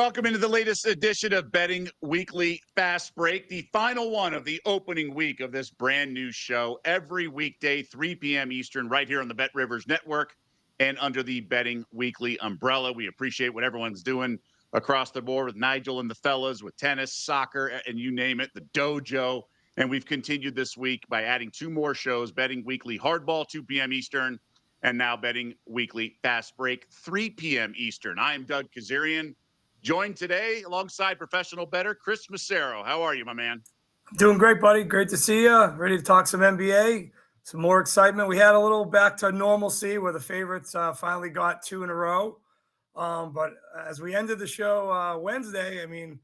Welcome into the latest edition of Betting Weekly Fast Break, the final one of the opening week of this brand new show. Every weekday, 3 p.m. Eastern, right here on the Bet Rivers Network and under the Betting Weekly umbrella. We appreciate what everyone's doing across the board with Nigel and the fellas, with tennis, soccer, and you name it, the dojo. And we've continued this week by adding two more shows, Betting Weekly Hardball, 2 p.m. Eastern, and now Betting Weekly Fast Break, 3 p.m. Eastern. I am Doug Kezirian. Joined today alongside professional bettor Chris Macero. How are you, my man? Doing great, buddy. Great to see you. Ready to talk some NBA, some more excitement. We had a little back to normalcy where the favorites finally got two in a row. But as we ended the show Wednesday, I mean,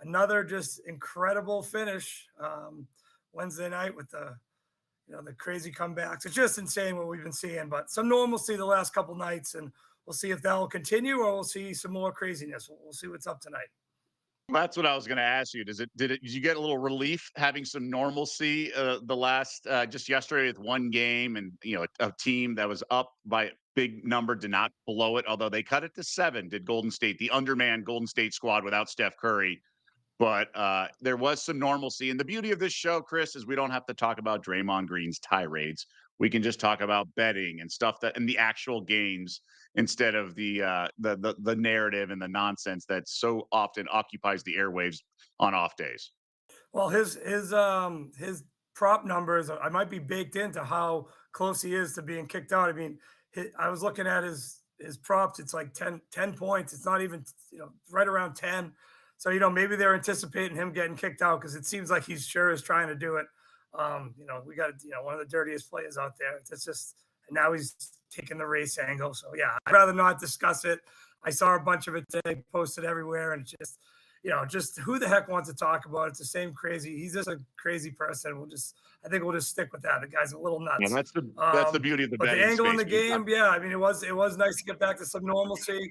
another just incredible finish Wednesday night with the crazy comebacks. It's just insane what we've been seeing, but some normalcy the last couple nights, and we'll see if that will continue or we'll see some more craziness. We'll see what's up tonight. That's what I was going to ask you. Did you get a little relief having some normalcy the last just yesterday with one game, and a team that was up by a big number did not blow it, although they cut it to 7. Did Golden State, the undermanned Golden State squad without Steph Curry? But there was some normalcy. And the beauty of this show, Chris, is we don't have to talk about Draymond Green's tirades. We can just talk about betting and stuff and the actual games instead of the narrative and the nonsense that so often occupies the airwaves on off days. Well, his prop numbers, I might be baked into how close he is to being kicked out. I mean, I was looking at his props. It's like 10 points. It's not even, right around 10. So, maybe they're anticipating him getting kicked out because it seems like he's sure is trying to do it. We got, one of the dirtiest players out there. It's just, and now he's taking the race angle. So, yeah, I'd rather not discuss it. I saw a bunch of it today posted everywhere, and it's just, just who the heck wants to talk about it? It's the same crazy. He's just a crazy person. I think we'll just stick with that. The guy's a little nuts. And that's the beauty of the betting. But the angle in the game, yeah, I mean, it was nice to get back to some normalcy.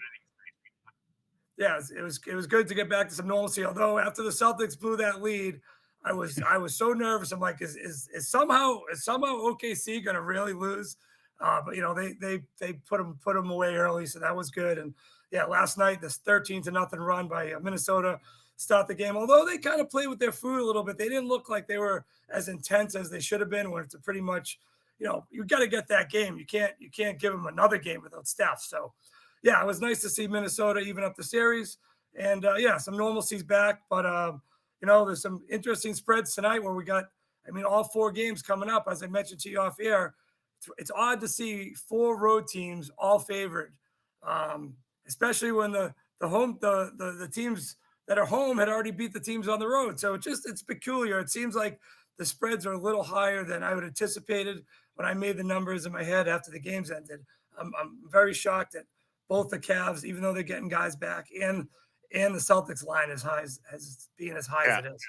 Yeah, it was good to get back to some normalcy. Although after the Celtics blew that lead, I was so nervous. I'm like, is somehow OKC going to really lose? But they put them away early, so that was good. And yeah, last night this 13-0 run by Minnesota start the game. Although they kind of played with their food a little bit, they didn't look like they were as intense as they should have been. When it's a pretty much, you got to get that game. You can't give them another game without Steph. So. Yeah, it was nice to see Minnesota even up the series. And, some normalcy's back. But, there's some interesting spreads tonight where we got, all 4 games coming up. As I mentioned to you off air, it's odd to see 4 road teams all favored, especially when the teams that are home had already beat the teams on the road. So it's peculiar. It seems like the spreads are a little higher than I would have anticipated when I made the numbers in my head after the games ended. I'm very shocked at both the Cavs, even though they're getting guys back, and the Celtics line as being as high as it is.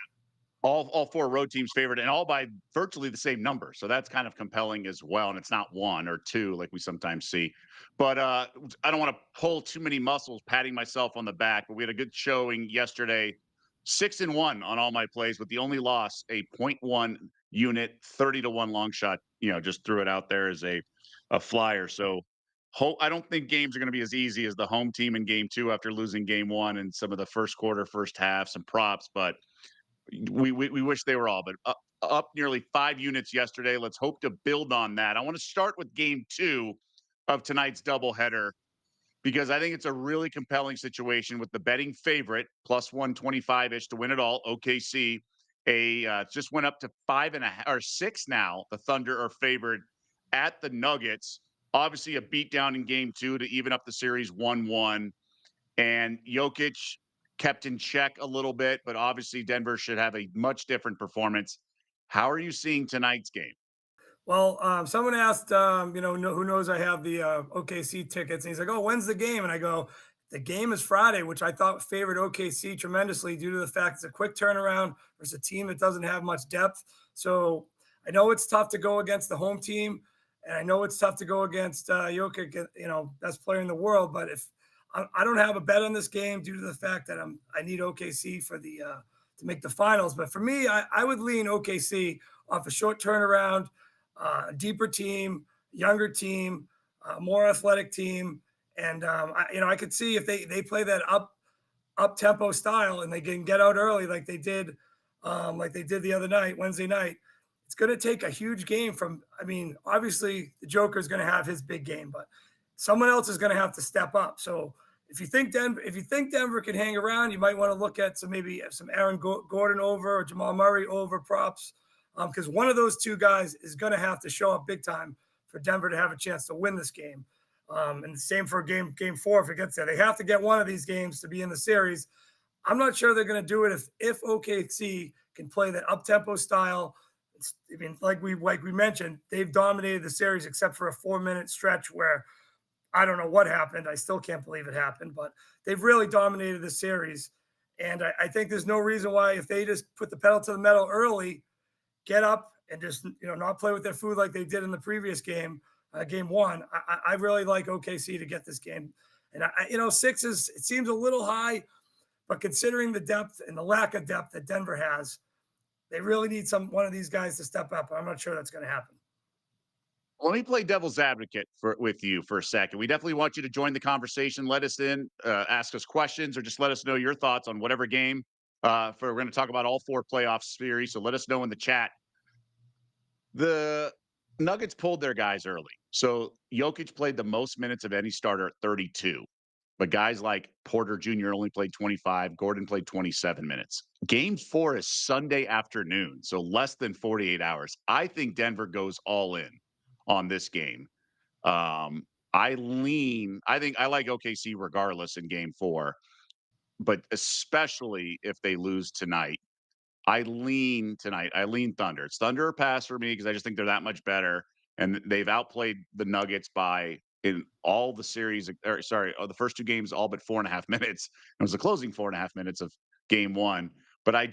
All 4 road teams favored, and all by virtually the same number. So that's kind of compelling as well. And it's not 1 or 2 like we sometimes see. But I don't want to pull too many muscles, patting myself on the back. But we had a good showing yesterday, 6-1 on all my plays, with the only loss a 0.1 unit, 30-1 long shot. Just threw it out there as a flyer. So. I don't think games are going to be as easy as the home team in game 2 after losing game 1 and some of the first quarter, first half, some props, but we wish they were all. But up nearly 5 units yesterday. Let's hope to build on that. I want to start with game 2 of tonight's doubleheader because I think it's a really compelling situation with the betting favorite plus 125-ish to win it all. OKC just went up to 5.5 or 6 now. The Thunder are favored at the Nuggets. Obviously, a beatdown in game 2 to even up the series 1-1. And Jokic kept in check a little bit, but obviously Denver should have a much different performance. How are you seeing tonight's game? Well, someone asked, who knows I have the OKC tickets. And he's like, oh, when's the game? And I go, the game is Friday, which I thought favored OKC tremendously due to the fact it's a quick turnaround versus a team that doesn't have much depth. So I know it's tough to go against the home team. And I know it's tough to go against Jokic, best player in the world. But if I don't have a bet on this game due to the fact that I need OKC for the to make the finals. But for me, I would lean OKC off a short turnaround, deeper team, younger team, more athletic team, and I could see if they play that up tempo style and they can get out early like they did the other night, Wednesday night, it's going to take a huge game from. I mean, obviously the Joker is going to have his big game, but someone else is going to have to step up. So if you think Denver can hang around, you might want to look at some Aaron Gordon over or Jamal Murray over props, because one of those two guys is going to have to show up big time for Denver to have a chance to win this game. And the same for game four if it gets there. They have to get one of these games to be in the series. I'm not sure they're going to do it if OKC can play that up tempo style. I mean, like we mentioned, they've dominated the series except for a 4-minute stretch where I don't know what happened. I still can't believe it happened, but they've really dominated the series. And I think there's no reason why, if they just put the pedal to the metal early, get up and just not play with their food like they did in the previous game, game one. I really like OKC to get this game, and six it seems a little high, but considering the depth and the lack of depth that Denver has, they really need one of these guys to step up. I'm not sure that's going to happen. Let me play devil's advocate with you for a second. We definitely want you to join the conversation. Let us in, ask us questions, or just let us know your thoughts on whatever game. We're going to talk about all 4 playoff series, so let us know in the chat. The Nuggets pulled their guys early. So Jokic played the most minutes of any starter at 32. But guys like Porter Jr. only played 25. Gordon played 27 minutes. Game 4 is Sunday afternoon, so less than 48 hours. I think Denver goes all in on this game. I think I like OKC regardless in game 4, but especially if they lose tonight. I lean tonight. I lean Thunder. It's Thunder or pass for me because I just think they're that much better. And they've outplayed the Nuggets by in all the series, or sorry, the first 2 games, all but 4.5 minutes. It was the closing 4.5 minutes of game 1. But I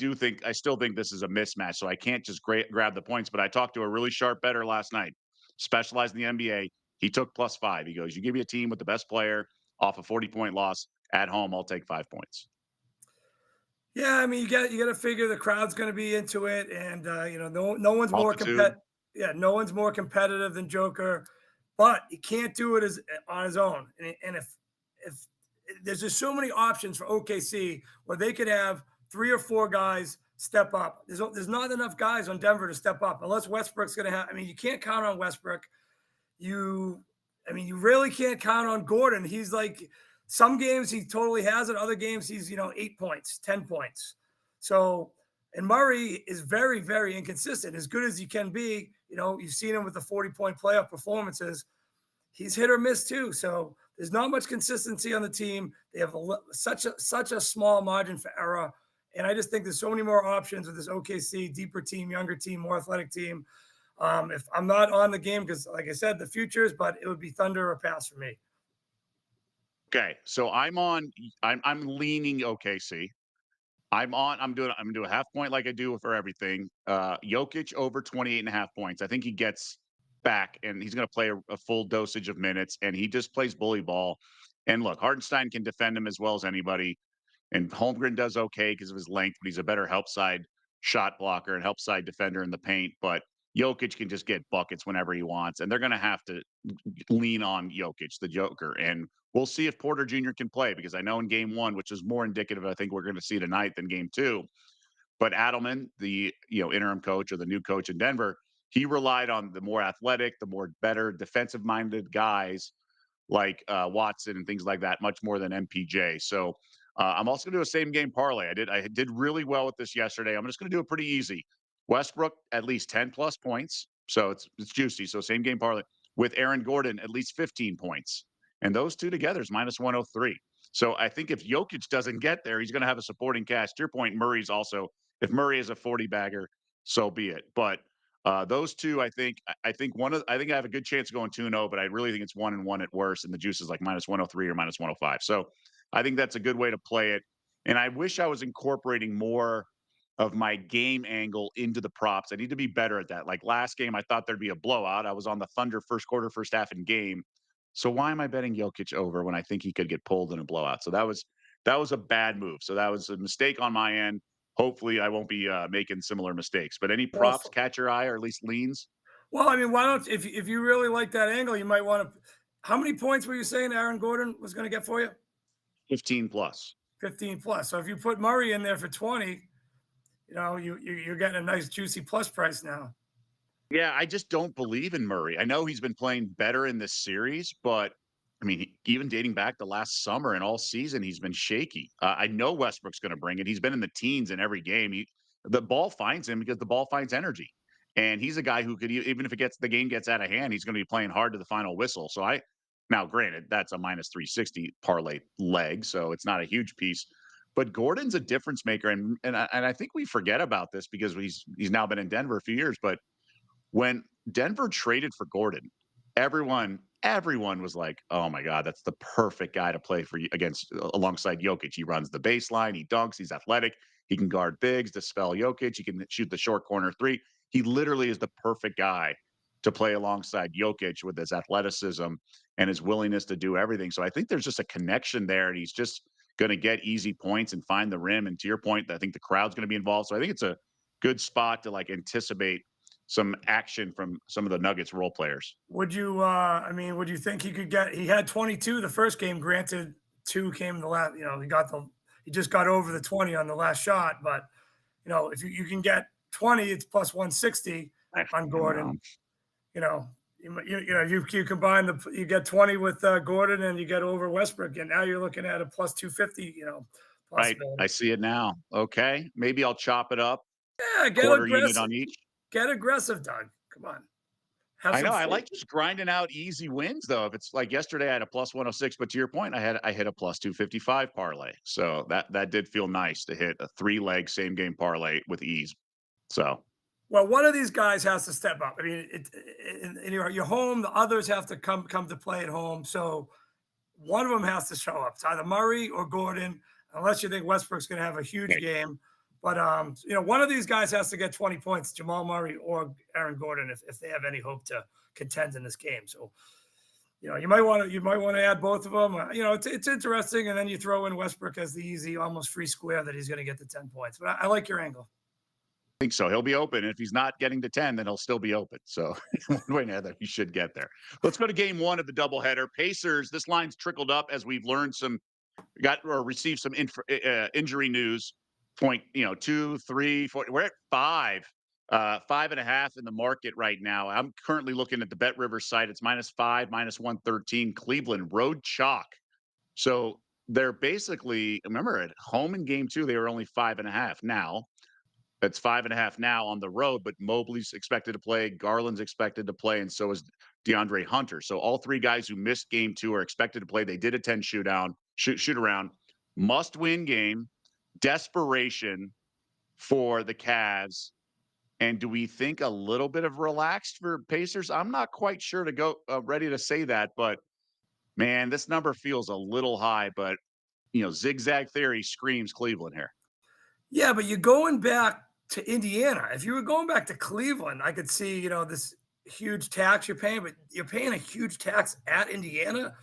still think this is a mismatch. So I can't just grab the points. But I talked to a really sharp bettor last night, specialized in the NBA. He took +5. He goes, "You give me a team with the best player off a 40-point loss at home, I'll take 5 points." Yeah, I mean, you got to figure the crowd's going to be into it, and no one's more Altitude. Yeah, no one's more competitive than Joker, but he can't do it on his own. And if there's just so many options for OKC where they could have 3 or 4 guys step up. There's not enough guys on Denver to step up unless Westbrook's going to have. I mean, you can't count on Westbrook. You really can't count on Gordon. He's like, some games he totally has it. Other games he's, 8 points, 10 points. So, and Murray is very, very inconsistent. As good as he can be, you've seen him with the 40-point playoff performances. He's hit or miss too. So there's not much consistency on the team. They have such a small margin for error. And I just think there's so many more options with this OKC deeper team, younger team, more athletic team. If I'm not on the game, because like I said, the futures, but it would be Thunder or pass for me. Okay, so I'm leaning OKC. I'm doing a half point like I do for everything. Jokic over 28.5 points. I think he gets back and he's going to play a full dosage of minutes, and he just plays bully ball. And look, Hartenstein can defend him as well as anybody, and Holmgren does okay because of his length, but he's a better help side shot blocker and help side defender in the paint. But Jokic can just get buckets whenever he wants, and they're going to have to lean on Jokic, the Joker. And we'll see if Porter Jr. can play, because I know in game 1, which is more indicative, I think we're going to see tonight than game 2. But Adelman, the interim coach or the new coach in Denver, he relied on the more athletic, the more better defensive minded guys like Watson and things like that, much more than MPJ. So I'm also going to do a same game parlay. I did really well with this yesterday. I'm just going to do it pretty easy. Westbrook at least 10 plus points, so it's juicy. So same game parlay with Aaron Gordon at least 15 points, and those two together is -103. So I think if Jokic doesn't get there, he's going to have a supporting cast. To your point, Murray's also. If Murray is a 40 bagger, so be it. But those two, I think I think I have a good chance of going 2-0, but I really think it's 1-1 at worst, and the juice is like -103 or -105. So I think that's a good way to play it. And I wish I was incorporating more of my game angle into the props. I need to be better at that. Like last game, I thought there'd be a blowout. I was on the Thunder first quarter, first half in game. So why am I betting Jokic over when I think he could get pulled in a blowout? So that was a bad move. So that was a mistake on my end. Hopefully, I won't be making similar mistakes. But any props Well, catch your eye, or at least leans? I mean, why don't if you really like that angle, you might want to. How many points were you saying Aaron Gordon was going to get for you? 15 plus. 15 plus. So if you put Murray in there for 20, you're getting a nice juicy plus price now. Yeah, I just don't believe in Murray. I know he's been playing better in this series, but I mean, even dating back to last summer and all season, he's been shaky. I know Westbrook's going to bring it. He's been in the teens in every game. The ball finds him because the ball finds energy, and he's a guy who could even if the game gets out of hand, he's going to be playing hard to the final whistle. So now granted that's a minus 360 parlay leg, so it's not a huge piece. But Gordon's a difference maker, and I think we forget about this because he's now been in Denver a few years, but when Denver traded for Gordon, everyone was like, "Oh my God, that's the perfect guy to play for against alongside Jokic. He runs the baseline, he dunks, he's athletic, he can guard bigs, dispel Jokic, he can shoot the short corner three. He literally is the perfect guy to play alongside Jokic with his athleticism and his willingness to do everything. So I think there's just a connection there, and he's just going to get easy points and find the rim. And to your point, I think the crowd's going to be involved. So I think it's a good spot to like anticipate some action from some of the Nuggets role players. Would you think he had 22 the first game, granted 2 came the last, he just got over the 20 on the last shot, but if you can get 20, it's plus 160 on Gordon. You combine you get 20 with Gordon and you get over Westbrook, and now you're looking at a plus 250, Right. I see it now. Okay. Maybe I'll chop it up. Yeah, get Quarter unit aggressive. on each. Get aggressive, Doug. Come on. I know. I like just grinding out easy wins, though. If it's like yesterday, I had a plus 106, but to your point, I hit a plus 255 parlay. So that did feel nice to hit a 3-leg same game parlay with ease. So, well, one of these guys has to step up. I mean, you're home. The others have to come to play at home. So one of them has to show up. It's either Murray or Gordon, unless you think Westbrook's going to have a huge game. But one of these guys has to get 20 points, Jamal Murray or Aaron Gordon, if they have any hope to contend in this game. So, you might want to add both of them. It's interesting, and then you throw in Westbrook as the easy, almost free square that he's going to get the 10 points. But I like your angle. I think so. He'll be open. If he's not getting to 10, then he'll still be open. So one way or another, he should get there. Let's go to game 1 of the doubleheader. Pacers. This line's trickled up as we've learned received some injury news. Point, 2, 3, 4. We're at 5, 5.5 in the market right now. I'm currently looking at the Bet River site. It's -5, -113. Cleveland road chalk. So they're basically, remember, at home in game 2, they were only 5.5. Now it's 5.5 now on the road, but Mobley's expected to play, Garland's expected to play, and so is DeAndre Hunter. So all 3 guys who missed game 2 are expected to play. They did attend shoot around. Must win game. Desperation for the Cavs. And do we think a little bit of relaxed for Pacers? I'm not quite sure to go ready to say that, but man, this number feels a little high. But zigzag theory screams Cleveland here. Yeah, but you're going back to Indiana. If you were going back to Cleveland, I could see this huge tax you're paying, but you're paying a huge tax at Indiana.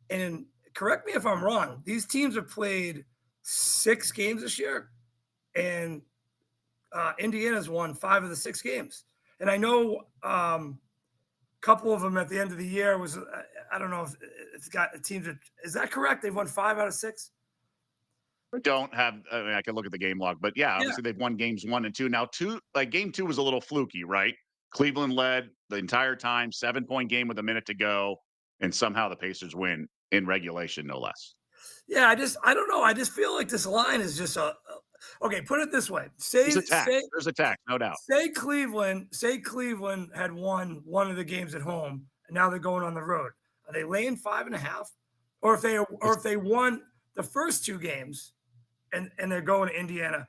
And correct me if I'm wrong, these teams have played 6 games this year, and Indiana's won 5 of the 6 games. And I know a couple of them at the end of the year was, I don't know if it's got teams. Is that correct? They've won 5 out of 6? I don't have, I can look at the game log, but yeah, obviously they've won games 1 and 2. Now, game 2 was a little fluky, right? Cleveland led the entire time, 7-point game with a minute to go, and somehow the Pacers win in regulation, no less. Yeah, I don't know. I just feel like this line is just okay. Put it this way: There's a tax, no doubt. Say Cleveland had won one of the games at home, and now they're going on the road. Are they laying 5.5? Or if they won the first 2 games, and they're going to Indiana,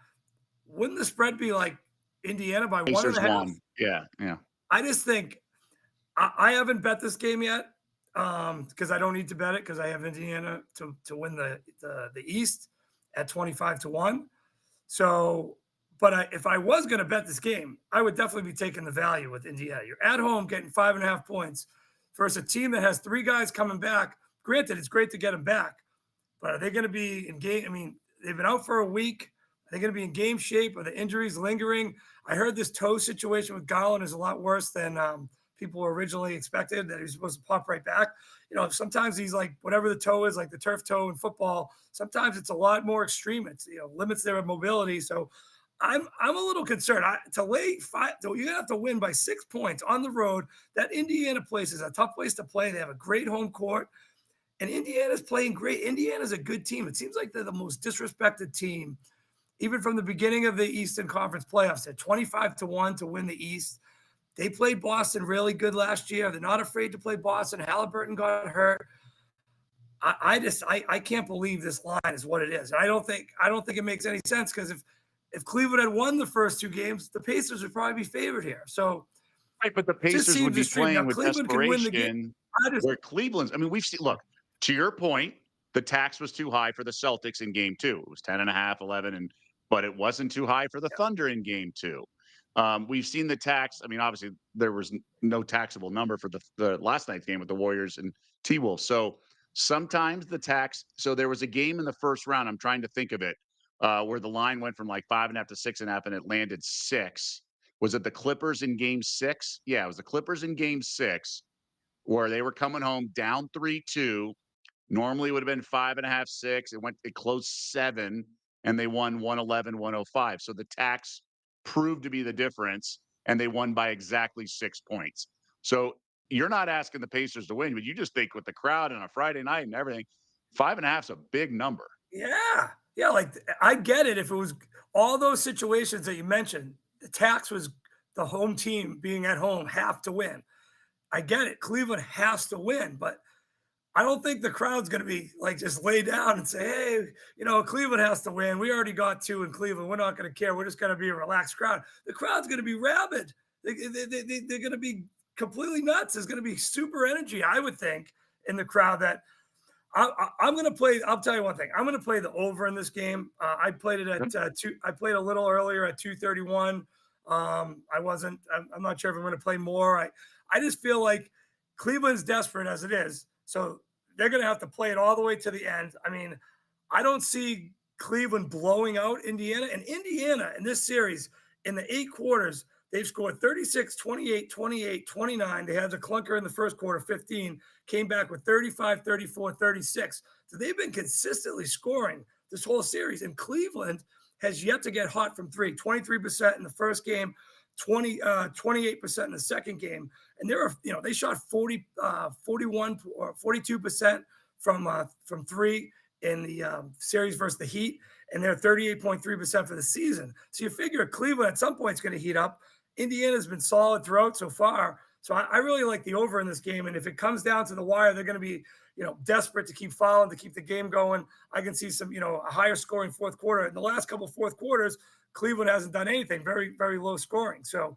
wouldn't the spread be like Indiana by Pacers 1.5? won. Yeah. I just think I haven't bet this game yet. Because I don't need to bet it because I have Indiana to win the East at 25-1. So, but if I was going to bet this game, I would definitely be taking the value with Indiana. You're at home getting 5.5 points versus a team that has 3 guys coming back. Granted, it's great to get them back, but are they going to be in game? I mean, they've been out for a week. Are they going to be in game shape? Are the injuries lingering? I heard this toe situation with Garland is a lot worse than people originally expected, that he was supposed to pop right back. Sometimes he's like whatever the toe is, like the turf toe in football. Sometimes it's a lot more extreme. It's limits their mobility. So I'm a little concerned. To lay five, you're gonna have to win by 6 points on the road. That Indiana place is a tough place to play. They have a great home court, and Indiana's playing great. Indiana's a good team. It seems like they're the most disrespected team, even from the beginning of the Eastern Conference playoffs. They're 25-1 to win the East. They played Boston really good last year. They're not afraid to play Boston. Halliburton got hurt. I can't believe this line is what it is. I don't think it makes any sense, because if Cleveland had won the first two games, the Pacers would probably be favored here. So Right, but the it just Pacers would seems be extreme. Now playing with Cleveland can win the game. desperation, I just where Cleveland's. I mean, we've seen. Look, to your point, the tax was too high for the Celtics in Game 2. It was 10.5, 11, but it wasn't too high for the Thunder in Game 2. We've seen the tax. I mean, obviously there was no taxable number for the last night's game with the Warriors and T-Wolves. So sometimes the tax. So there was a game in the first round. I'm trying to think of it, where the line went from like 5.5 to 6.5, and it landed 6. Was it the Clippers in Game 6? Yeah, it was the Clippers in Game 6, where they were coming home down 3-2. Normally it would have been 5.5, 6. It closed 7, and they won 111, 105. So the tax proved to be the difference, and they won by exactly 6 points. So you're not asking the Pacers to win, but you just think with the crowd on a Friday night and everything, 5.5 is a big number. Yeah. Yeah, like I get it if it was all those situations that you mentioned, the tax was the home team being at home have to win. I get it. Cleveland has to win, but I don't think the crowd's going to be like just lay down and say, "Hey, Cleveland has to win. We already got 2 in Cleveland. We're not going to care. We're just going to be a relaxed crowd." The crowd's going to be rabid. They're going to be completely nuts. There's going to be super energy, I would think, in the crowd. That I'm going to play. I'll tell you one thing. I'm going to play the over in this game. I played it at two. I played a little earlier at 231. I wasn't. I'm not sure if I'm going to play more. I just feel like Cleveland's desperate as it is, so they're going to have to play it all the way to the end. I mean, I don't see Cleveland blowing out Indiana. And Indiana in this series, in the 8 quarters, they've scored 36, 28, 28, 29. They had the clunker in the first quarter, 15, came back with 35, 34, 36. So they've been consistently scoring this whole series. And Cleveland has yet to get hot from three, 23% in the first game, 28% in the second game. And they shot 41 or 42% from three in the series versus the Heat, and they're 38.3% for the season. So you figure Cleveland at some point is going to heat up. Indiana's been solid throughout so far. So I really like the over in this game. And if it comes down to the wire, they're going to be, desperate to keep following, to keep the game going. I can see some, a higher scoring fourth quarter. In the last couple of fourth quarters, Cleveland hasn't done anything, very, very low scoring. So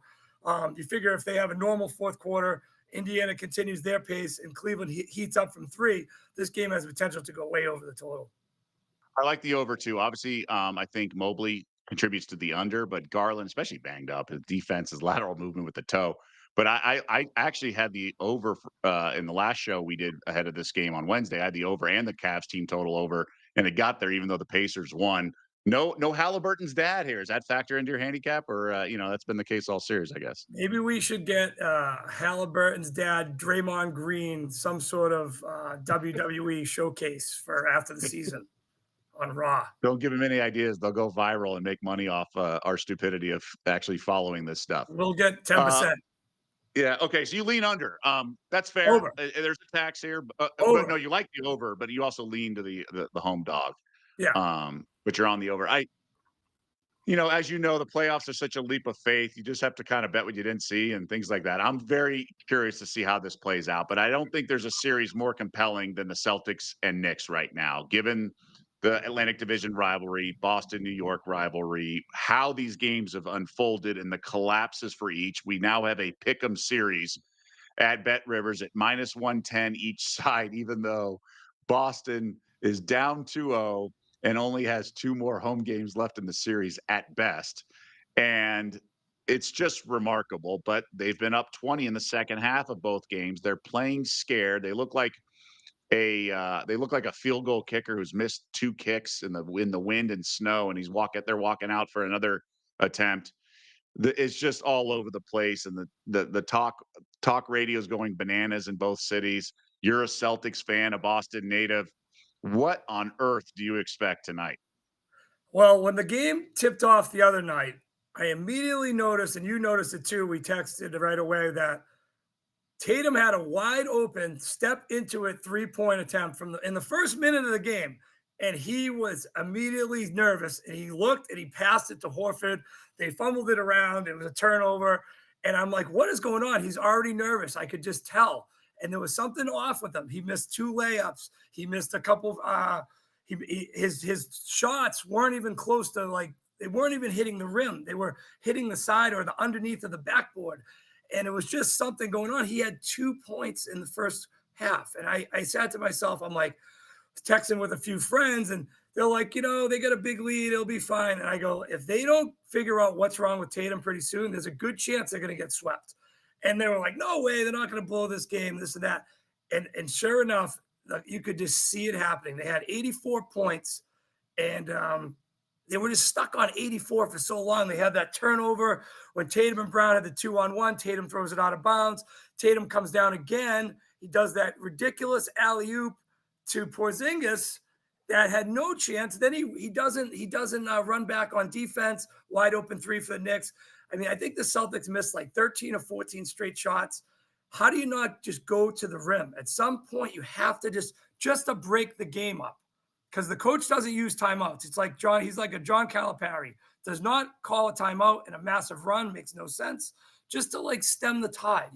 you figure if they have a normal fourth quarter, Indiana continues their pace, and Cleveland heats up from three, this game has potential to go way over the total. I like the over too. Obviously, I think Mobley contributes to the under, but Garland, especially banged up, his defense, his lateral movement with the toe. But I actually had the over in the last show we did ahead of this game on Wednesday. I had the over and the Cavs team total over, and it got there even though the Pacers won. No Halliburton's dad here. Does that factor into your handicap, or that's been the case all series, I guess? Maybe we should get Halliburton's dad, Draymond Green, some sort of WWE showcase for after the season on Raw. Don't give them any ideas. They'll go viral and make money off our stupidity of actually following this stuff. We'll get Uh, 10%. Yeah. Okay. So you lean under. That's fair. Over. There's a tax here, but no, Over. you like the over, but you also lean to the home dog. Yeah. But you're on the over. As you know, the playoffs are such a leap of faith. You just have to kind of bet what you didn't see and things like that. I'm very curious to see how this plays out, but I don't think there's a series more compelling than the Celtics and Knicks right now, given the Atlantic Division rivalry, Boston, New York rivalry, how these games have unfolded and the collapses for each. We now have a pick 'em series at Bet Rivers at -110 each side, even though Boston is down 2-0 and only has 2 more home games left in the series at best. And it's just remarkable, but they've been up 20 in the second half of both games. They're playing scared. They look like a field goal kicker who's missed 2 kicks in the wind and snow, and they're walking out for another attempt. It's just all over the place, and the talk Talk radio is going bananas in both cities. You're a Celtics fan, a Boston native. What on earth do you expect tonight? Well, when the game tipped off the other night, I immediately noticed, and you noticed it too. We texted right away that Tatum had a wide open step into it 3-point attempt from in the first minute of the game. And he was immediately nervous and he looked and he passed it to Horford. They fumbled it around. It was a turnover. And I'm like, what is going on? He's already nervous. I could just tell. And there was something off with him. He missed 2 layups. He missed a couple. His shots weren't even close to like they weren't even hitting the rim. They were hitting the side or the underneath of the backboard. And it was just something going on. He had 2 points in the first half. And I said to myself, I'm like, texting with a few friends, and they're like, they get a big lead, it'll be fine. And I go, if they don't figure out what's wrong with Tatum pretty soon, there's a good chance they're going to get swept. And they were like, no way, they're not going to blow this game, this and that. And sure enough, you could just see it happening. They had 84 points, and they were just stuck on 84 for so long. They had that turnover when Tatum and Brown had the 2-on-1. Tatum throws it out of bounds. Tatum comes down again. He does that ridiculous alley-oop to Porzingis that had no chance. Then he doesn't run back on defense. Wide open three for the Knicks. I mean, I think the Celtics missed like 13 or 14 straight shots. How do you not just go to the rim? At some point, you have to just to break the game up, because the coach doesn't use timeouts. It's like John. He's like a John Calipari. Does not call a timeout in a massive run. Makes no sense. Just to like stem the tide,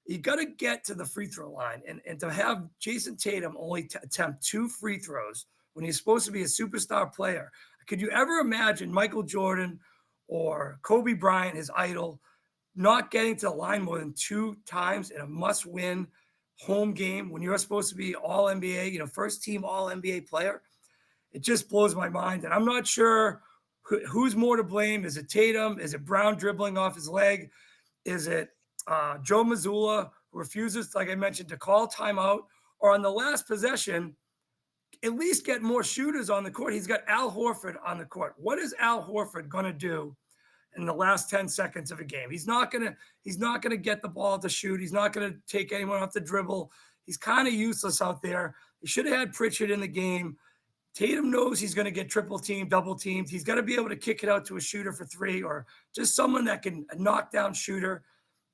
You got to get to the free throw line, and to have Jason Tatum only attempt 2 free throws when he's supposed to be a superstar player. Could you ever imagine Michael Jordan or Kobe Bryant, his idol, not getting to the line more than 2 times in a must-win home game when you're supposed to be all NBA, first team all NBA player? It just blows my mind. And I'm not sure who's more to blame. Is it Tatum? Is it Brown dribbling off his leg? Is it Joe Mazzulla, who refuses, like I mentioned, to call timeout? Or on the last possession, at least get more shooters on the court. He's got Al Horford on the court. What is Al Horford going to do in the last 10 seconds of a game? He's not going to get the ball to shoot. He's not going to take anyone off the dribble. He's kind of useless out there. He should have had Pritchard in the game. Tatum knows he's going to get triple teamed, double teamed. He's got to be able to kick it out to a shooter for 3, or just someone that can knock down shooter.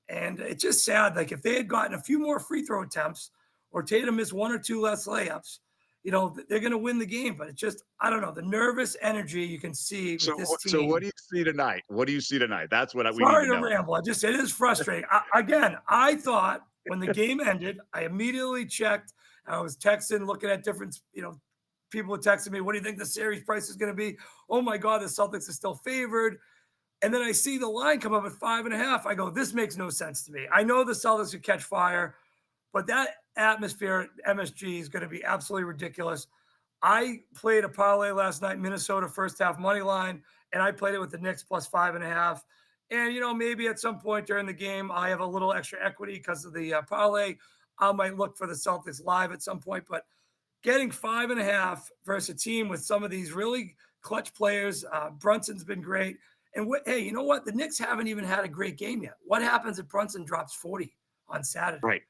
And it's just sad. Like if they had gotten a few more free throw attempts, or Tatum missed 1 or 2 less layups, they're going to win the game. But it's just, I don't know, the nervous energy you can see with this team. So what do you see tonight? What do you see tonight? That's what we need Sorry to to know. ramble. It is frustrating. I thought when the game ended, I immediately checked. I was texting, looking at different, people were texting me, what do you think the series price is going to be? Oh my God, the Celtics are still favored. And then I see the line come up at 5.5. I go, this makes no sense to me. I know the Celtics could catch fire, but that atmosphere at MSG is going to be absolutely ridiculous. I played a parlay last night, Minnesota first half money line, and I played it with the Knicks plus 5.5. And, maybe at some point during the game, I have a little extra equity because of the parlay. I might look for the Celtics live at some point, but getting 5.5 versus a team with some of these really clutch players, Brunson's been great. And hey, you know what? The Knicks haven't even had a great game yet. What happens if Brunson drops 40 on Saturday? Right.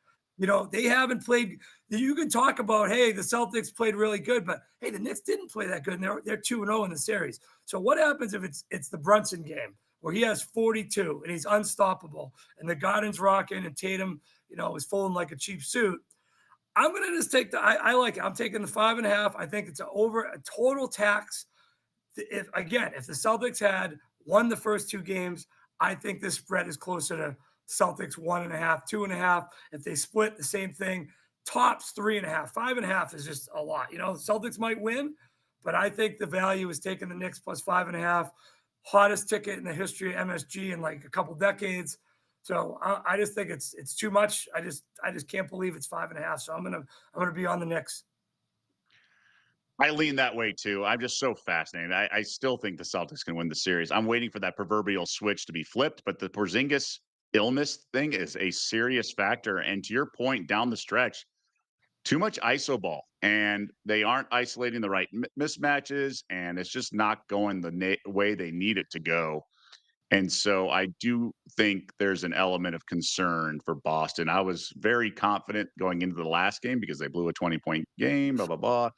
They haven't played. You can talk about, hey, the Celtics played really good, but hey, the Knicks didn't play that good, and they're 2-0 in the series. So what happens if it's the Brunson game where he has 42 and he's unstoppable, and the Garden's rocking, and Tatum, is folding like a cheap suit? I'm going to just take I like it. I'm taking the 5.5. I think it's a total tax. If the Celtics had won the first 2 games, I think this spread is closer to Celtics 1.5, 2.5. If they split, the same thing. Tops 3.5. 5.5 is just a lot. The Celtics might win, but I think the value is taking the Knicks plus 5.5. Hottest ticket in the history of MSG in like a couple decades. So I just think it's too much. I just can't believe it's 5.5. So I'm gonna be on the Knicks. I lean that way too. I'm just so fascinated. I still think the Celtics can win the series. I'm waiting for that proverbial switch to be flipped, but the Porzingis illness thing is a serious factor. And to your point, down the stretch, too much ISO ball, and they aren't isolating the right mismatches, and it's just not going the way they need it to go. And so I do think there's an element of concern for Boston. I was very confident going into the last game because they blew a 20-point game, blah, blah, blah.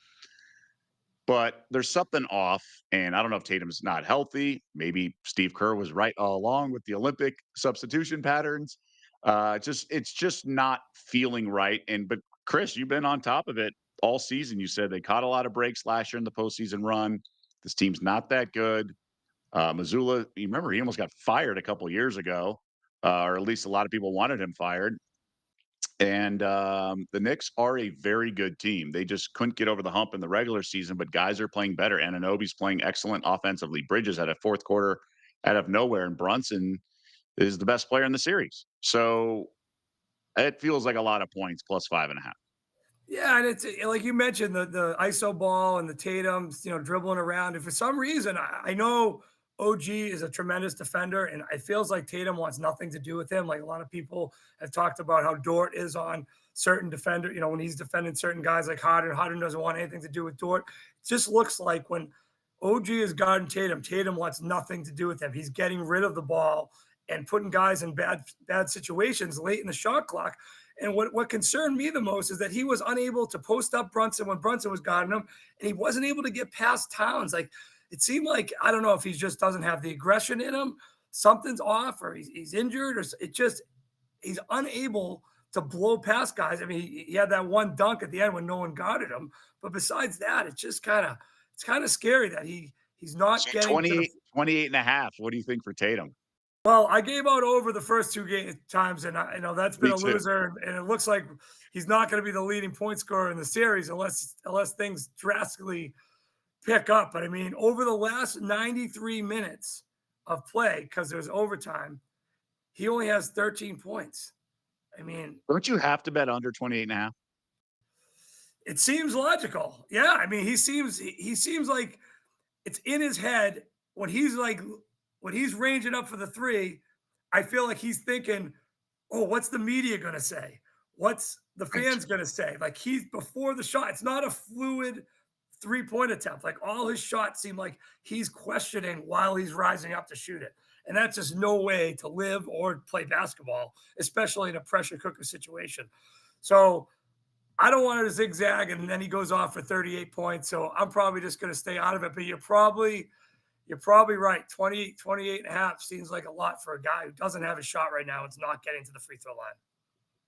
But there's something off, and I don't know if Tatum's not healthy. Maybe Steve Kerr was right all along with the Olympic substitution patterns. It's just not feeling right. And but Chris, you've been on top of it all season. You said they caught a lot of breaks last year in the postseason run. This team's not that good. Missoula, you remember he almost got fired a couple years ago, or at least a lot of people wanted him fired. And the Knicks are a very good team. They just couldn't get over the hump in the regular season, but guys are playing better. Ananobi's playing excellent offensively. Bridges had a fourth quarter out of nowhere, and Brunson is the best player in the series. So it feels like a lot of points, plus 5.5. Yeah, and it's like you mentioned the ISO ball and the Tatum's, dribbling around. And for some reason, I know OG is a tremendous defender, and it feels like Tatum wants nothing to do with him. Like a lot of people have talked about how Dort is on certain defender, when he's defending certain guys like Harden, Harden doesn't want anything to do with Dort. It just looks like when OG is guarding Tatum, Tatum wants nothing to do with him. He's getting rid of the ball and putting guys in bad situations late in the shot clock. And what concerned me the most is that he was unable to post up Brunson when Brunson was guarding him, and he wasn't able to get past Towns. Like it seemed like I don't know if he just doesn't have the aggression in him, something's off, or he's injured, or he's unable to blow past guys. I mean, he had that one dunk at the end when no one guarded him, but besides that, it's kind of scary that he's not So getting to the 28.5. What do you think for Tatum? well, I gave out over the first two times, and I know that's been Me a too. loser, and it looks like he's not going to be the leading point scorer in the series unless things drastically pick up. But I mean, over the last 93 minutes of play, because there's overtime, he only has 13 points. I mean, Don't you have to bet under 28.5? it seems logical. Yeah, I mean, he seems like it's in his head when he's ranging up for the three. I feel like he's thinking, oh, what's the media going to say? What's the fans going to say? Like he's before the shot. It's not a fluid 3-point attempt. Like all his shots seem like he's questioning while he's rising up to shoot it. And that's just no way to live or play basketball, especially in a pressure cooker situation. So I don't want to zigzag and then he goes off for 38 points. So I'm probably just going to stay out of it. But you're probably right. 28 and a half seems like a lot for a guy who doesn't have a shot right now. It's not getting to the free throw line.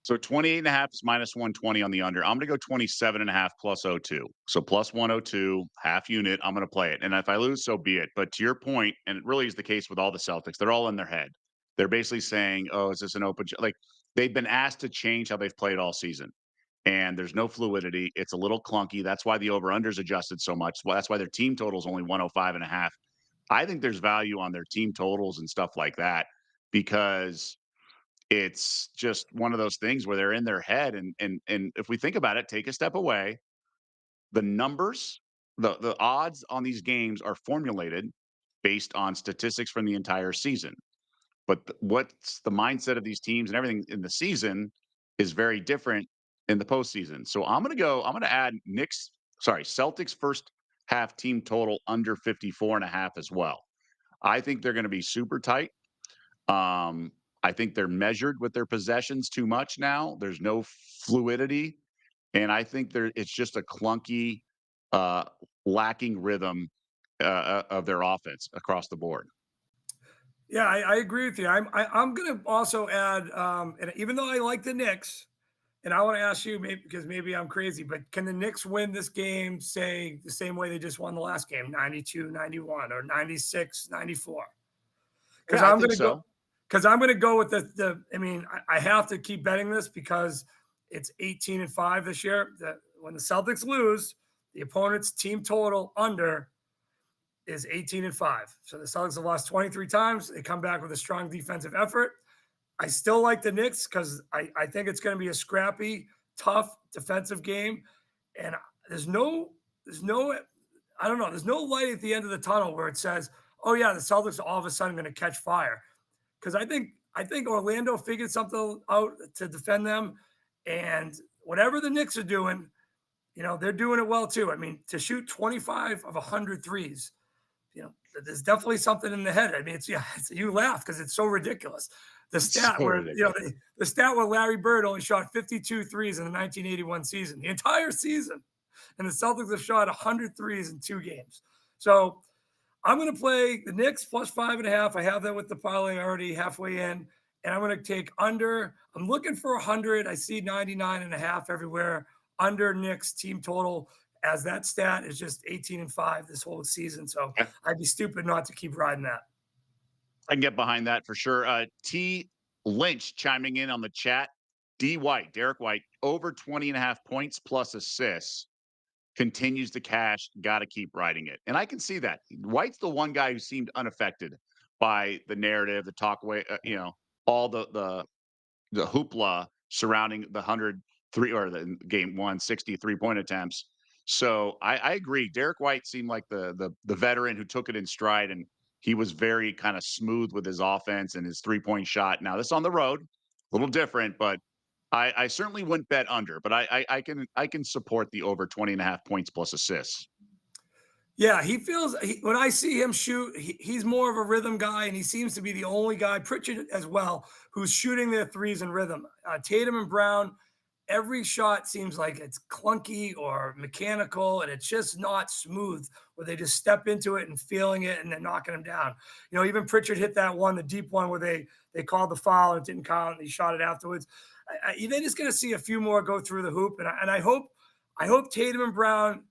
So 28.5 is minus 120 on the under. I'm going to go 27.5 plus +02. So plus 102, half unit. I'm going to play it. And if I lose, so be it. But to your point, and it really is the case with all the Celtics, they're all in their head. They're basically saying, oh, is this an open like they've been asked to change how they've played all season. And there's no fluidity. It's a little clunky. That's why the over-unders adjusted so much. Well, that's why their team total is only 105.5. I think there's value on their team totals and stuff like that because it's just one of those things where they're in their head and if we think about it, take a step away, the numbers, the odds on these games are formulated based on statistics from the entire season. But what's the mindset of these teams and everything in the season is very different in the postseason. So I'm gonna add Celtics first half team total under 54.5 as well. I think they're gonna be super tight. Um, I think they're measured with their possessions too much now. There's no fluidity, and I think it's just a clunky, uh, lacking rhythm of their offense across the board. Yeah, I agree with you. I'm going to also add, and even though I like the Knicks, and I want to ask you, maybe because maybe I'm crazy, but can the Knicks win this game, say the same way they just won the last game, 92-91 or 96-94? Because Yeah, I I'm think going to go. so. Because I'm going to go with the. I mean, I have to keep betting this because it's 18-5 this year. When the Celtics lose, the opponent's team total under is 18-5. So the Celtics have lost 23 times. They come back with a strong defensive effort. I still like the Knicks because I think it's going to be a scrappy, tough defensive game. And there's no, I don't know, there's no light at the end of the tunnel where it says, oh yeah, the Celtics are all of a sudden going to catch fire. Because I think Orlando figured something out to defend them. And whatever the Knicks are doing, they're doing it well too. I mean, to shoot 25 of 100 threes, there's definitely something in the head. I mean, you laugh because it's so ridiculous. The So stat where ridiculous. the stat where Larry Bird only shot 52 threes in the 1981 season, the entire season, and the Celtics have shot 100 threes in 2 games. So I'm going to play the Knicks plus 5.5. I have that with the parlay already halfway in, and I'm going to take under. I'm looking for 100. I see 99.5 everywhere. Under Knicks team total, as that stat is just 18-5 this whole season. So Okay. I'd be stupid not to keep riding that. I can get behind that for sure. T Lynch chiming in on the chat. Derek White, over 20.5 points plus assists, continues to cash. Got to keep riding it. And I can see that. White's the one guy who seemed unaffected by the narrative, the talk away, all the hoopla surrounding the 103 or the game one 63-point attempts. So I agree. Derek White seemed like the veteran who took it in stride, and he was very kind of smooth with his offense and his 3-point shot. Now this on the road, a little different, but I certainly wouldn't bet under. But I can support the over 20.5 points plus assists. Yeah, when I see him shoot, he's more of a rhythm guy, and he seems to be the only guy, Pritchard as well, who's shooting their threes in rhythm. Tatum and Brown, every shot seems like it's clunky or mechanical, and it's just not smooth where they just step into it and feeling it and then knocking them down. Even Pritchard hit that one, the deep one where they called the foul and it didn't count, and he shot it afterwards. They're just going to see a few more go through the hoop, and I hope Tatum and Brown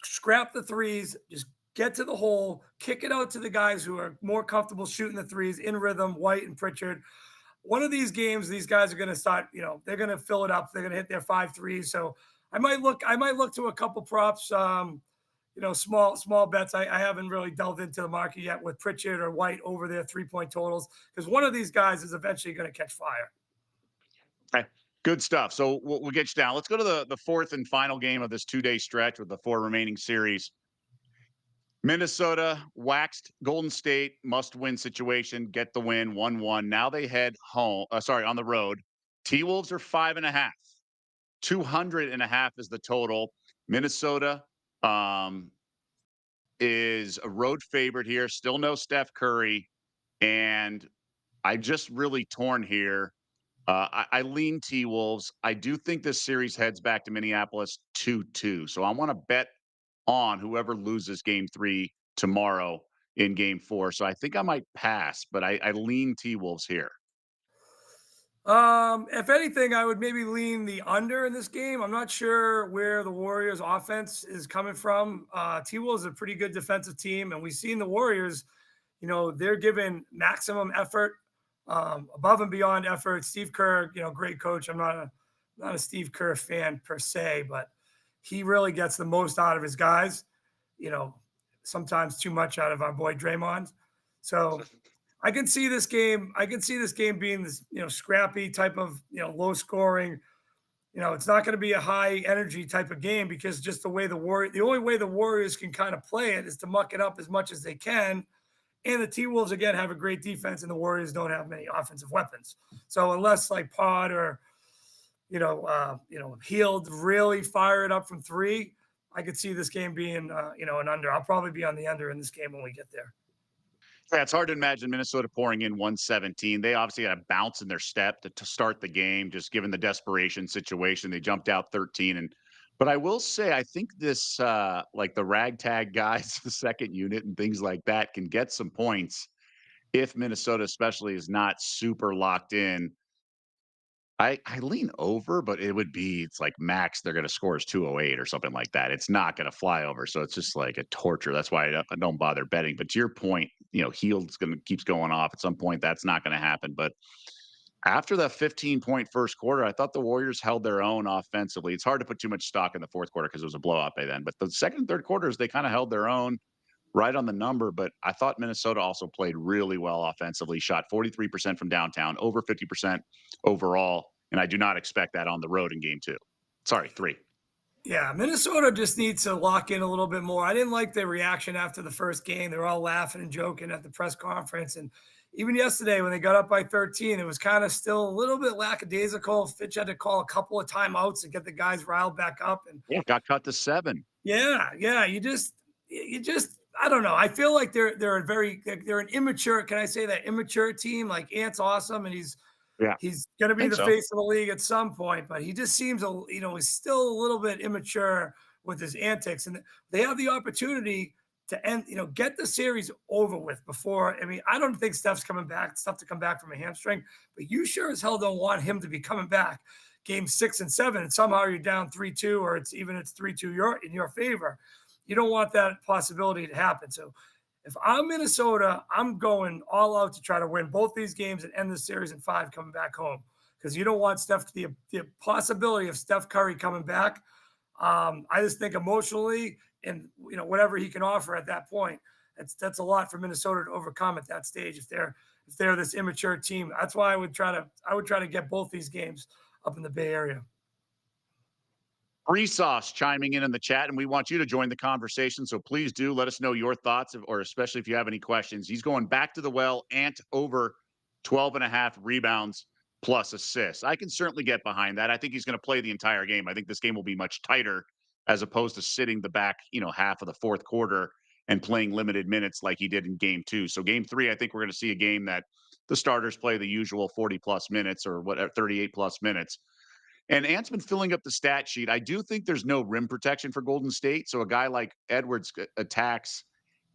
scrap the threes, just get to the hole, kick it out to the guys who are more comfortable shooting the threes in rhythm, White and Pritchard. One of these games, these guys are going to start, they're going to fill it up. They're going to hit their 5 threes. So I might look to a couple props, small bets. I haven't really delved into the market yet with Pritchard or White over their 3-point totals, because one of these guys is eventually going to catch fire. Okay. Good stuff. So we'll get you down. Let's go to the fourth and final game of this 2-day stretch with the 4 remaining series. Minnesota waxed Golden State, must-win situation, get the win, 1-1. Now they head home. On the road. T-Wolves are 5.5. 200.5 is the total. Minnesota is a road favorite here. Still no Steph Curry, and I just really torn here. I lean T-Wolves. I do think this series heads back to Minneapolis 2-2. So I want to bet on whoever loses game 3 tomorrow in game 4. So I think I might pass, but I lean T-Wolves here. If anything, I would maybe lean the under in this game. I'm not sure where the Warriors offense is coming from. T-Wolves is a pretty good defensive team, and we've seen the Warriors, they're giving maximum effort, above and beyond effort. Steve Kerr, great coach. I'm not a Steve Kerr fan per se, but he really gets the most out of his guys. Sometimes too much out of our boy Draymond. So I can see this game. I can see this game being this, scrappy type of, low scoring. It's not going to be a high energy type of game, because just the only way the Warriors can kind of play it is to muck it up as much as they can. And the T-Wolves, again, have a great defense, and the Warriors don't have many offensive weapons. So unless like Pod or, Hield really fire it up from 3, I could see this game being, an under. I'll probably be on the under in this game when we get there. Yeah, it's hard to imagine Minnesota pouring in 117. They obviously had a bounce in their step to start the game, just given the desperation situation. They jumped out 13. But I will say, I think this, like the ragtag guys, the second unit and things like that, can get some points if Minnesota especially is not super locked in. I lean over, but it's like max they're going to score is 208 or something like that. It's not going to fly over. So it's just like a torture. That's why I don't bother betting. But to your point, Hield's keeps going off at some point. That's not going to happen. But after that 15-point first quarter, I thought the Warriors held their own offensively. It's hard to put too much stock in the fourth quarter because it was a blowout by then. But the second and third quarters, they kind of held their own right on the number. But I thought Minnesota also played really well offensively, shot 43% from downtown, over 50% overall. And I do not expect that on the road in game 2. Sorry, 3. Yeah, Minnesota just needs to lock in a little bit more. I didn't like their reaction after the first game. They were all laughing and joking at the press conference. And even yesterday when they got up by 13, it was kind of still a little bit lackadaisical. Fitch had to call a couple of timeouts to get the guys riled back up. And yeah, got cut to 7. Yeah. I don't know. I feel like they're a very they're an immature. Can I say that immature team? Like Ant's awesome, and Yeah, he's going to I be think the so. face of the league at some point, but he just seems he's still a little bit immature with his antics, and they have the opportunity to end, get the series over with before. I mean, I don't think Steph's coming back. It's tough to come back from a hamstring, but you sure as hell don't want him to be coming back game 6 and 7, and somehow you're down 3-2, or it's 3-2 in your favor. You don't want that possibility to happen. So if I'm Minnesota, I'm going all out to try to win both these games and end the series in 5 coming back home, because you don't want the possibility of Steph Curry coming back. I just think emotionally and whatever he can offer at that point, that's a lot for Minnesota to overcome at that stage if they're this immature team. That's why I would try to get both these games up in the Bay Area. Free Sauce chiming in the chat, and we want you to join the conversation. So please do let us know your thoughts, or especially if you have any questions. He's going back to the well, Ant over 12 and a half rebounds plus assists. I can certainly get behind that. I think he's going to play the entire game. I think this game will be much tighter as opposed to sitting the back, half of the fourth quarter and playing limited minutes like he did in game 2. So game 3, I think we're going to see a game that the starters play the usual 40 plus minutes or whatever, 38 plus minutes. And Ant's been filling up the stat sheet. I do think there's no rim protection for Golden State. So a guy like Edwards attacks,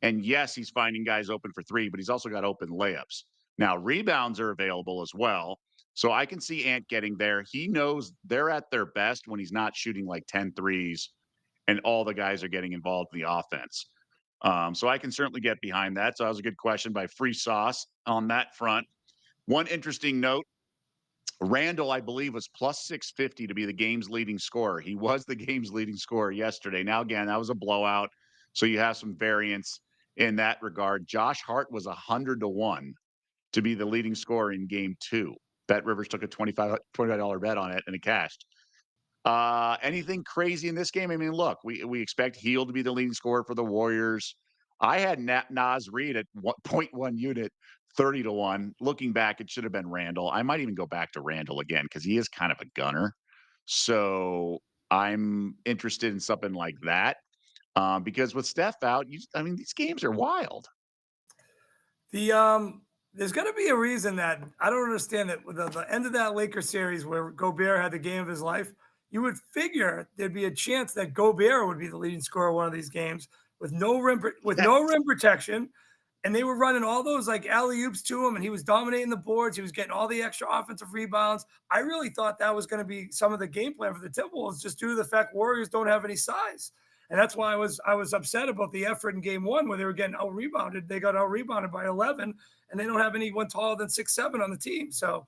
and yes, he's finding guys open for 3, but he's also got open layups. Now, rebounds are available as well. So I can see Ant getting there. He knows they're at their best when he's not shooting like 10 threes and all the guys are getting involved in the offense. So I can certainly get behind that. So that was a good question by Free Sauce on that front. One interesting note, Randall, I believe, was plus 650 to be the game's leading scorer. He was the game's leading scorer yesterday. Now, again, that was a blowout. So you have some variance in that regard. Josh Hart was 100 to 1 to be the leading scorer in game 2. Bet Rivers took a $25 bet on it and it cashed. Anything crazy in this game? I mean, look, we expect Heel to be the leading scorer for the Warriors. I had Nas Reed at 1.1 unit, 30 to 1. Looking back, it should have been Randall. I might even go back to Randall again because he is kind of a gunner. So I'm interested in something like that. Because with Steph out, I mean, these games are wild. There's got to be a reason that I don't understand that with the end of that Lakers series where Gobert had the game of his life. You would figure there'd be a chance that Gobert would be the leading scorer of one of these games with no rim protection, and they were running all those like alley oops to him, and he was dominating the boards. He was getting all the extra offensive rebounds. I really thought that was going to be some of the game plan for the Timberwolves, just due to the fact Warriors don't have any size. And that's why I was upset about the effort in game 1 where they were getting out rebounded. They got out rebounded by 11, and they don't have anyone taller than 6'7" on the team. So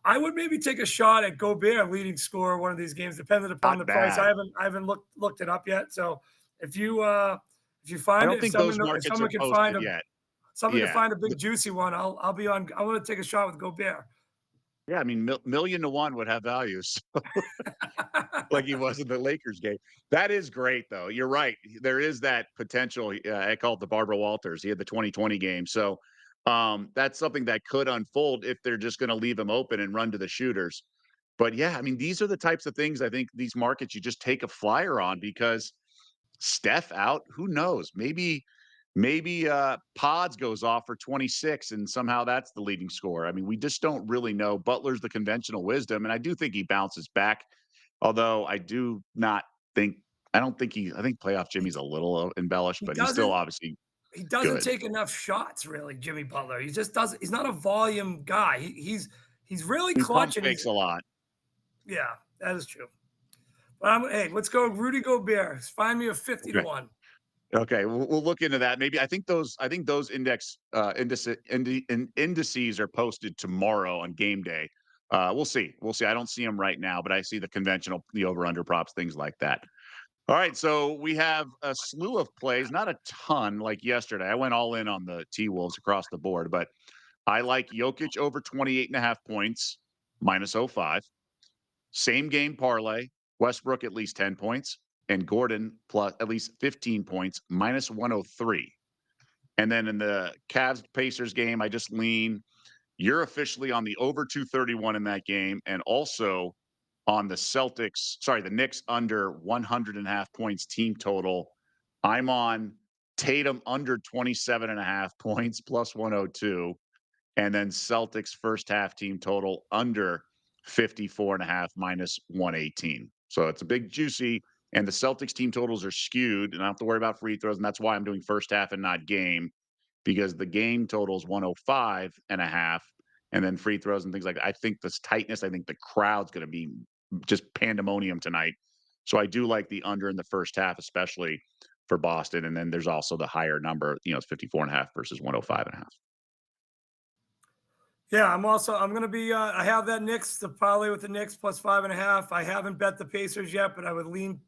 I would maybe take a shot at Gobert leading scorer one of these games, depending upon Not the price. bad. I haven't looked it up yet. So if you I find don't it, think those if markets are someone can find posted a yet. someone can Yeah. find a big juicy one, I'll be on. I want to take a shot with Gobert. Yeah. I mean, million to 1 would have values. Like he was in the Lakers game. That is great, though. You're right. There is that potential. I call it the Barbara Walters. He had the 2020 game. So that's something that could unfold if they're just going to leave him open and run to the shooters. But yeah, I mean, these are the types of things I think these markets you just take a flyer on because Steph out, who knows? Maybe Pods goes off for 26 and somehow that's the leading scorer. I mean, we just don't really know. Butler's the conventional wisdom, and I do think he bounces back. Although think I don't think I think playoff he, Jimmy's a little embellished, he but he's still doesn't obviously he doesn't good. take enough shots, really, Jimmy Butler. He just doesn't. He's not a volume guy. He's really He pump clutch, and fakes he's a lot. yeah, that is true. But hey, let's go Rudy Gobert. Find me a 50 to Okay. 1. Okay, we'll look into that. Maybe I think those indices are posted tomorrow on game day. We'll see. We'll see. I don't see them right now, but I see the over under props, things like that. All right, so we have a slew of plays, not a ton like yesterday. I went all in on the T Wolves across the board, but I like Jokic over 28.5 points, -05. Same game parlay, Westbrook at least 10 points, and Gordon plus at least 15 points, -103. And then in the Cavs Pacers game, I just lean. You're officially on the over 231 in that game, and also on the Knicks under 100.5 points team total. I'm on Tatum under 27.5 points plus 102. And then Celtics first half team total under 54.5 minus 118. So it's a big juicy. And the Celtics team totals are skewed, and I don't have to worry about free throws. And that's why I'm doing first half and not game, because the game total is 105.5. And then free throws and things like that. I think this tightness, I think the crowd's going to be just pandemonium tonight. So I do like the under in the first half, especially for Boston. And then there's also the higher number, it's 54.5 versus 105.5. Yeah, I'm gonna be I have that Knicks, the parlay with the Knicks plus 5.5. I haven't bet the Pacers yet, but I would lean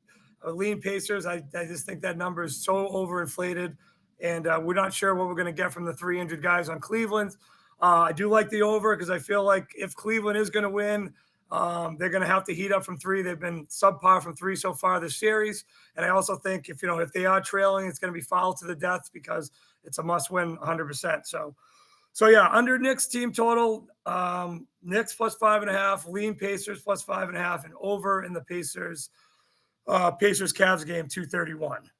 Pacers. I just think that number is so overinflated, and we're not sure what we're gonna get from the 300 guys on Cleveland. I do like the over because I feel like if Cleveland is gonna win, they're gonna have to heat up from three. They've been subpar from three so far this series, and I also think if they are trailing, it's gonna be fouled to the death because it's a must win 100%. So yeah, under Knicks team total, Knicks plus 5.5, lean Pacers plus 5.5, and over in the Pacers Cavs game 231.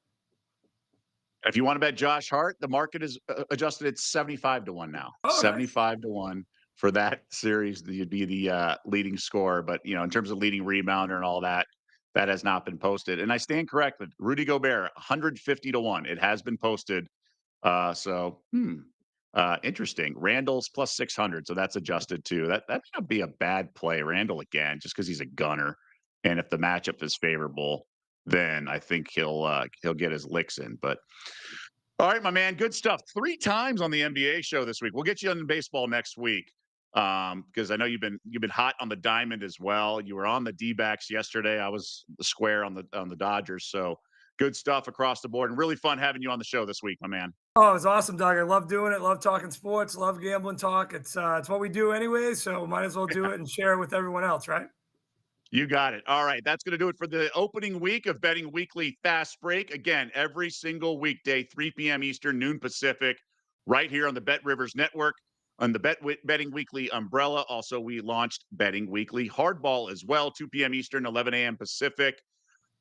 If you want to bet Josh Hart, the market is adjusted at 75-1 now. Oh, nice. 75-1 for that series. You'd be the leading scorer. But, in terms of leading rebounder and all that, that has not been posted. And I stand corrected. Rudy Gobert, 150-1. It has been posted. Interesting. Randall's plus 600. So that's adjusted too. That may not be a bad play. Randall again, just because he's a gunner. And if the matchup is favorable, then I think he'll get his licks in. But all right, my man, good stuff. 3 times on the NBA show this week. We'll get you on baseball next week, because I know you've been hot on the diamond as well. You were on the D-backs yesterday. I was the square on the Dodgers. So good stuff across the board, and really fun having you on the show this week, my man. Oh, it was awesome, Doug. I love doing it. Love talking sports. Love gambling talk. It's what we do anyway, so might as well do it and share it with everyone else, right? You got it. All right. That's going to do it for the opening week of Betting Weekly Fast Break. Again, every single weekday, 3 p.m. Eastern, noon Pacific, right here on the Bet Rivers Network, on the Betting Weekly umbrella. Also, we launched Betting Weekly Hardball as well, 2 p.m. Eastern, 11 a.m. Pacific.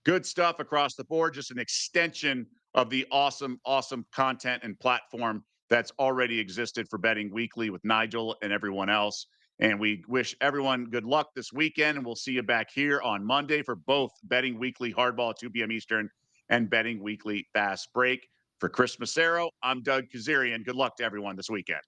Good stuff across the board. Just an extension of the awesome, awesome content and platform that's already existed for Betting Weekly with Nigel and everyone else. And we wish everyone good luck this weekend. And we'll see you back here on Monday for both Betting Weekly Hardball at 2 p.m. Eastern and Betting Weekly Fast Break. For Chris Macero, I'm Doug Kezirian. Good luck to everyone this weekend.